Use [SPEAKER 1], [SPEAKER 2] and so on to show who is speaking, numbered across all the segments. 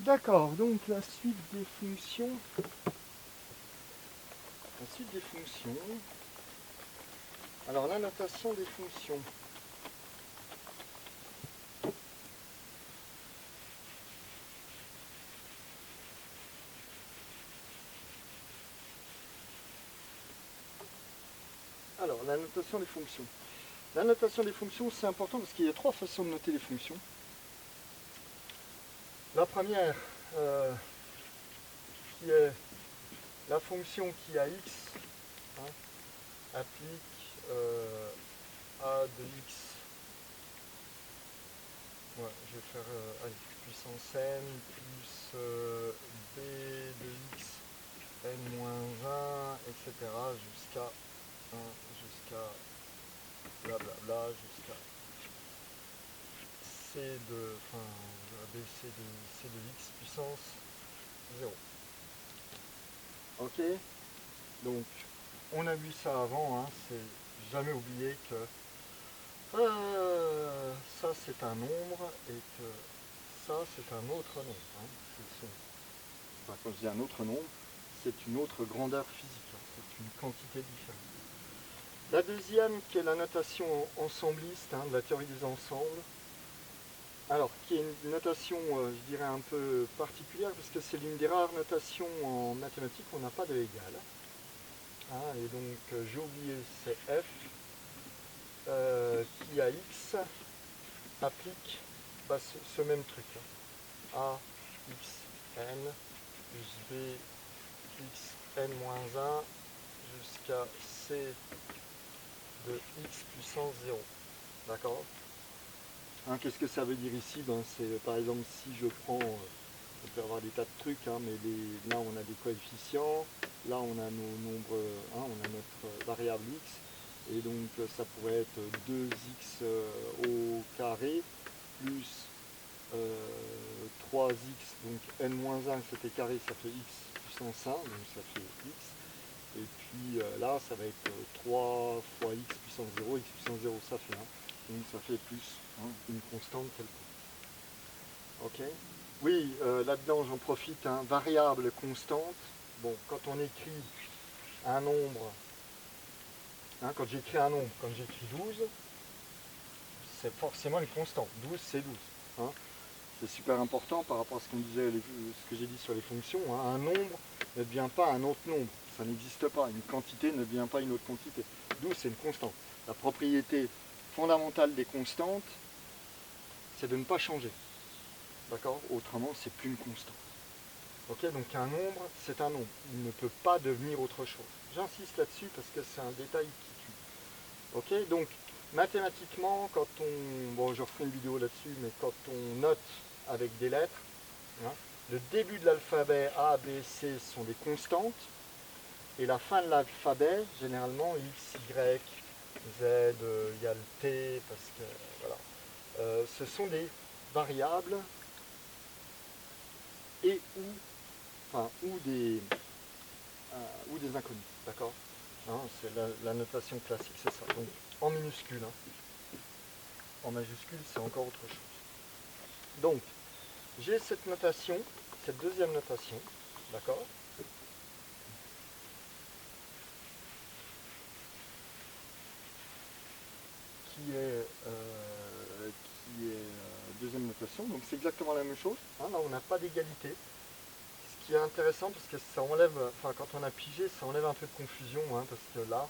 [SPEAKER 1] D'accord, donc la suite des fonctions. La suite des fonctions. Alors la notation des fonctions. Alors la notation des fonctions. La notation des fonctions, c'est important parce qu'il y a trois façons de noter les fonctions. La première, qui est la fonction qui a x, hein, applique a de x. Ouais, je vais faire allez, puissance n plus b de x n-1, etc. jusqu'à 1, jusqu'à blablabla, jusqu'à c de, enfin, c de x puissance 0. Ok, donc on a vu ça avant, hein, c'est jamais oublier que ça c'est un nombre et que ça c'est un autre nombre. Hein. Enfin, quand je dis un autre nombre, c'est une autre grandeur physique, hein, c'est une quantité différente. La deuxième qui est la notation ensembliste, hein, de la théorie des ensembles, alors qui est une notation je dirais un peu particulière parce que c'est l'une des rares notations en mathématiques où on n'a pas de égal. Hein, et donc j'ai oublié, c'est f qui à x applique ce même truc. A x n plus b x n-1 jusqu'à c de x puissance 0. D'accord. Hein, qu'est-ce que ça veut dire ici? C'est par exemple si je prends, on peut avoir des tas de trucs, hein, mais là on a des coefficients, là on a nos nombres, hein, on a notre variable x, et donc ça pourrait être 2x au carré plus 3x, donc n-1 c'était carré, ça fait x puissance 1, donc ça fait x, et puis là ça va être 3 fois x puissance 0, x puissance 0 ça fait 1, donc ça fait plus, hein, une constante quelconque. Ok. Oui, là-dedans j'en profite, hein, variable constante. Bon, quand on écrit un nombre, hein, quand j'écris un nombre, quand j'écris 12, c'est forcément une constante. 12 c'est 12. Hein. C'est super important par rapport à ce qu'on disait, ce que j'ai dit sur les fonctions. Hein. Un nombre ne devient pas un autre nombre. Ça n'existe pas. Une quantité ne devient pas une autre quantité. 12 c'est une constante. La propriété fondamentale des constantes, c'est de ne pas changer. D'accord? Autrement, c'est plus une constante. Ok, donc un nombre, c'est un nombre. Il ne peut pas devenir autre chose. J'insiste là-dessus parce que c'est un détail qui tue. Ok, donc mathématiquement, quand on... Bon, je referai une vidéo là-dessus, mais quand on note avec des lettres, hein, le début de l'alphabet A, B, C sont des constantes, et la fin de l'alphabet, généralement, X, Y, Z, il y a le T, parce que, voilà. Ce sont des variables et ou des inconnus, d'accord, hein, c'est la notation classique, c'est ça. Donc en minuscule, hein. En majuscule, c'est encore autre chose. Donc, j'ai cette notation, cette deuxième notation, d'accord, qui est deuxième notation, donc c'est exactement la même chose. Hein, là, on n'a pas d'égalité. Ce qui est intéressant parce que ça enlève, enfin quand on a pigé, ça enlève un peu de confusion, hein, parce que là,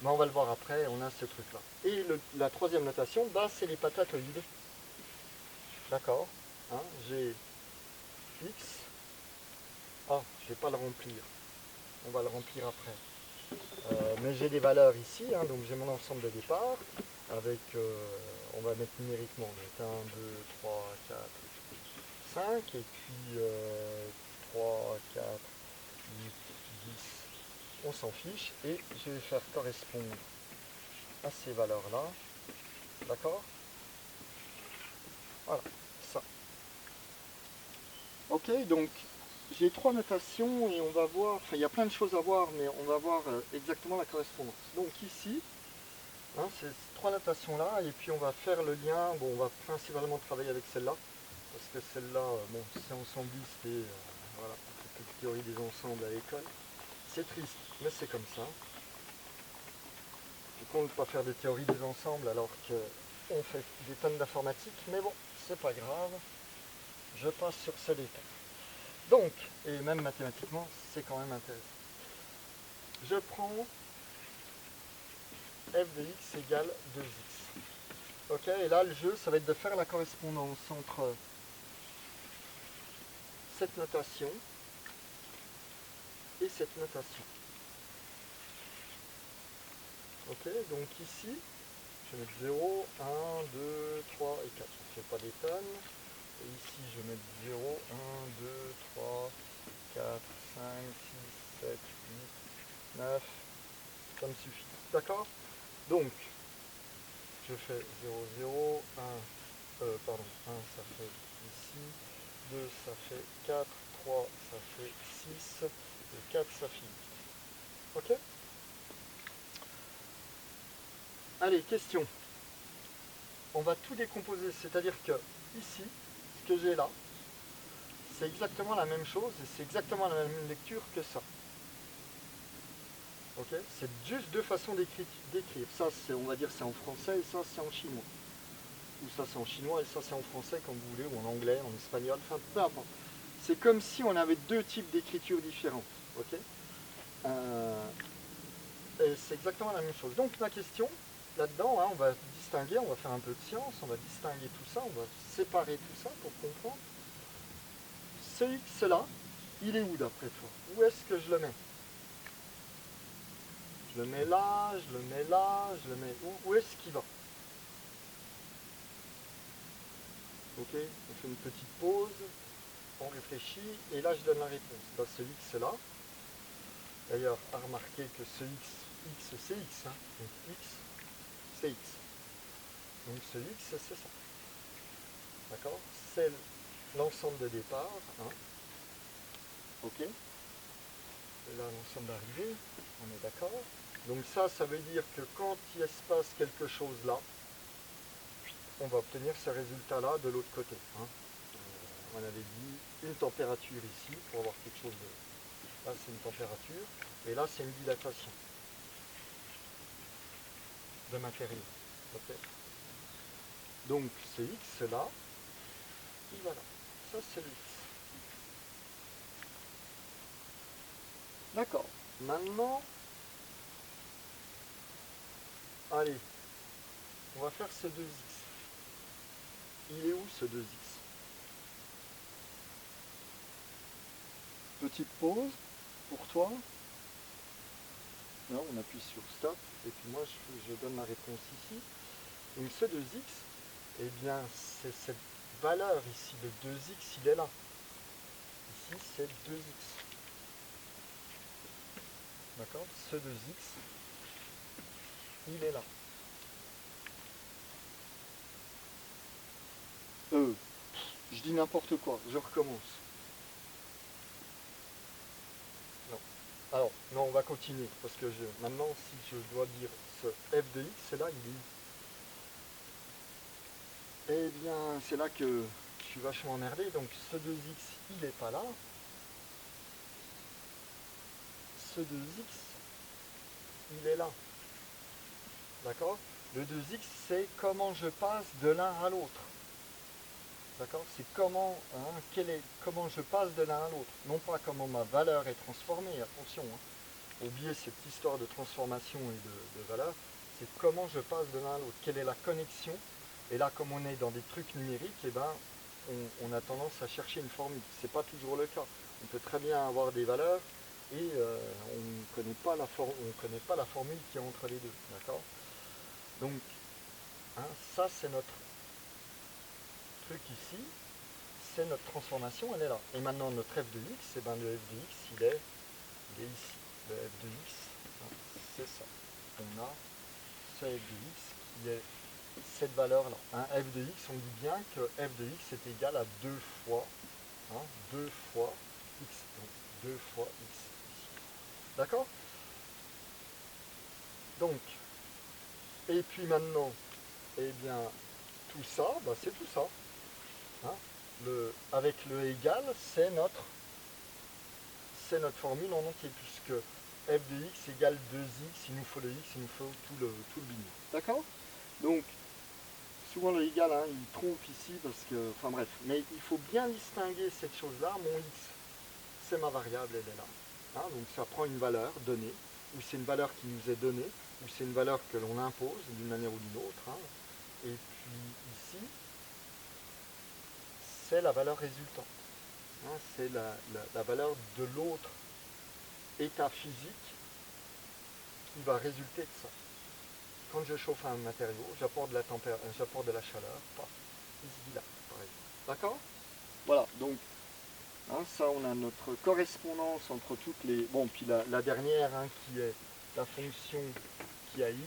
[SPEAKER 1] mais on va le voir après, on a ce truc là. Et la troisième notation, bah, c'est les patatoïdes. D'accord, hein, j'ai x. Ah, je ne vais pas le remplir. On va le remplir après. Mais j'ai des valeurs ici, hein, donc j'ai mon ensemble de départ avec, on va mettre numériquement, donc 1, 2, 3, 4, 5, et puis 3, 4, 8, 10, on s'en fiche, et je vais faire correspondre à ces valeurs-là, d'accord? Voilà, ça. Ok, donc j'ai trois notations et on va voir, enfin il y a plein de choses à voir, mais on va voir exactement la correspondance. Donc ici, hein, c'est ces trois notations là, et puis on va faire le lien, bon on va principalement travailler avec celle-là, parce que celle-là, bon, c'est ensembliste et voilà, on fait plus de théorie des ensembles à l'école. C'est triste, mais c'est comme ça. Je compte pas faire de théorie des ensembles alors qu'on fait des tonnes d'informatique, mais bon, c'est pas grave. Je passe sur ce détail. Donc, et même mathématiquement, c'est quand même intéressant. Je prends f de x égale 2x. Ok, et là, le jeu, ça va être de faire la correspondance entre cette notation et cette notation. Ok, donc ici, je vais mettre 0, 1, 2, 3 et 4. Je ne fais pas des tonnes. Et ici, je vais mettre 0, 1, 2, 3, 4, 5, 6, 7, 8, 9. Ça me suffit. D'accord? Donc, je fais 0, 0, 1, pardon, 1 ça fait ici, 2 ça fait 4, 3 ça fait 6, et 4 ça fait 8. Ok? Allez, question. On va tout décomposer, c'est-à-dire que ici, ce que j'ai là, c'est exactement la même chose et c'est exactement la même lecture que ça. Ok? C'est juste deux façons d'écrire. Ça, on va dire, c'est en français et ça, c'est en chinois. Ou ça, c'est en chinois et ça, c'est en français, comme vous voulez, ou en anglais, en espagnol, enfin, peu importe. C'est comme si on avait deux types d'écriture différentes. Ok? Et c'est exactement la même chose. Donc, ma question, là-dedans, hein, on va distinguer, on va faire un peu de science, on va distinguer tout ça, on va séparer tout ça pour comprendre. Ce x-là, il est où d'après toi? Où est-ce que je le mets? Je le mets là, je le mets là, je le mets où? Où est-ce qu'il va? Ok, on fait une petite pause, on réfléchit, et là je donne la réponse. Bah, ce x-là, d'ailleurs, à remarquer que ce x c'est x, hein. Donc x, c'est x. Donc ce x, c'est ça. D'accord? C'est l'ensemble de départ, hein. Ok? Et là, l'ensemble d'arrivée, on est d'accord? Donc ça veut dire que quand il se passe quelque chose là, on va obtenir ce résultat-là de l'autre côté. Hein. On avait dit une température ici, pour avoir quelque chose de... Là, c'est une température, et là, c'est une dilatation de matériau. Okay. Donc, ce X là, il va là. Ça, c'est le X. D'accord. Maintenant, allez, on va faire ce 2X. Il est où ce 2X? Petite pause pour toi. Là, on appuie sur stop, et puis moi, je donne ma réponse ici. Donc, ce 2X, eh bien, c'est cette valeur ici, de 2X, il est là. Ici, c'est 2X. D'accord? Ce 2X, il est là. Je dis n'importe quoi, je recommence. Non. Alors, non, on va continuer, parce que maintenant, si je dois dire ce f de x, c'est là, il est. Eh bien, c'est là que je suis vachement emmerdé. Donc, ce 2x, il n'est pas là. Ce 2x, il est là. D'accord? Le 2x, c'est comment je passe de l'un à l'autre. D'accord? C'est comment, hein, comment je passe de l'un à l'autre. Non pas comment ma valeur est transformée, attention. Hein. Oubliez cette histoire de transformation et de valeur. C'est comment je passe de l'un à l'autre. Quelle est la connexion? Et là, comme on est dans des trucs numériques, eh ben, on a tendance à chercher une formule. Ce n'est pas toujours le cas. On peut très bien avoir des valeurs et on ne connaît pas la formule qui est entre les deux. D'accord? Donc, hein, ça c'est notre truc ici, c'est notre transformation, elle est là. Et maintenant notre f de x, et ben le f de x, il est ici. Le f de x, hein, c'est ça. On a ce f de x qui est cette valeur-là. Hein, f de x, on dit bien que f de x est égal à 2 fois, hein, 2 fois x. Donc 2 fois x ici. D'accord? Donc, et puis maintenant, eh bien, tout ça, bah, c'est tout ça. Hein. avec le égal, c'est notre formule en entier, puisque f de x égale 2x, il nous faut le x, il nous faut tout le binaire. D'accord? Donc, souvent le égal, hein, il trompe ici, parce que, enfin bref, mais il faut bien distinguer cette chose-là. Mon x, c'est ma variable, elle est là. Hein, donc ça prend une valeur donnée, ou c'est une valeur qui nous est donnée, ou c'est une valeur que l'on impose d'une manière ou d'une autre. Hein. Et puis ici, c'est la valeur résultante. Hein, c'est la valeur de l'autre état physique qui va résulter de ça. Quand je chauffe un matériau, j'apporte de la chaleur, paf, il se dilate, par exemple. D'accord? Voilà, donc hein, ça on a notre correspondance entre toutes les... Bon, puis la dernière hein, qui est la fonction qui a x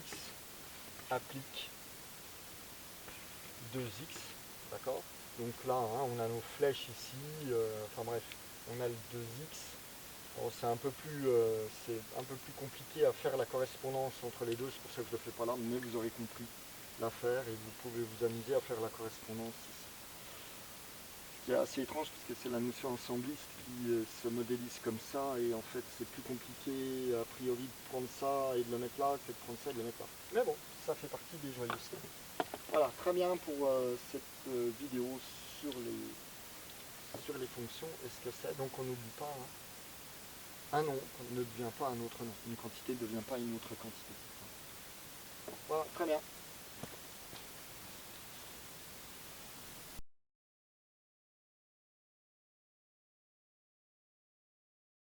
[SPEAKER 1] applique 2x, d'accord? Donc là, hein, on a nos flèches ici, enfin bref, on a le 2x. Bon, c'est un peu plus compliqué à faire la correspondance entre les deux, c'est pour ça que je ne le fais pas là, mais vous aurez compris l'affaire et vous pouvez vous amuser à faire la correspondance ici. Ce qui est assez étrange puisque c'est la notion ensembliste qui se modélise comme ça et en fait c'est plus compliqué a priori de prendre ça et de le mettre là que de prendre ça et de le mettre là. Mais bon, ça fait partie des joyeusetés. Voilà, très bien pour cette vidéo sur les fonctions et ce que c'est. Donc on n'oublie pas, hein, un nom ne devient pas un autre nom. Une quantité ne devient pas une autre quantité. Voilà, très bien.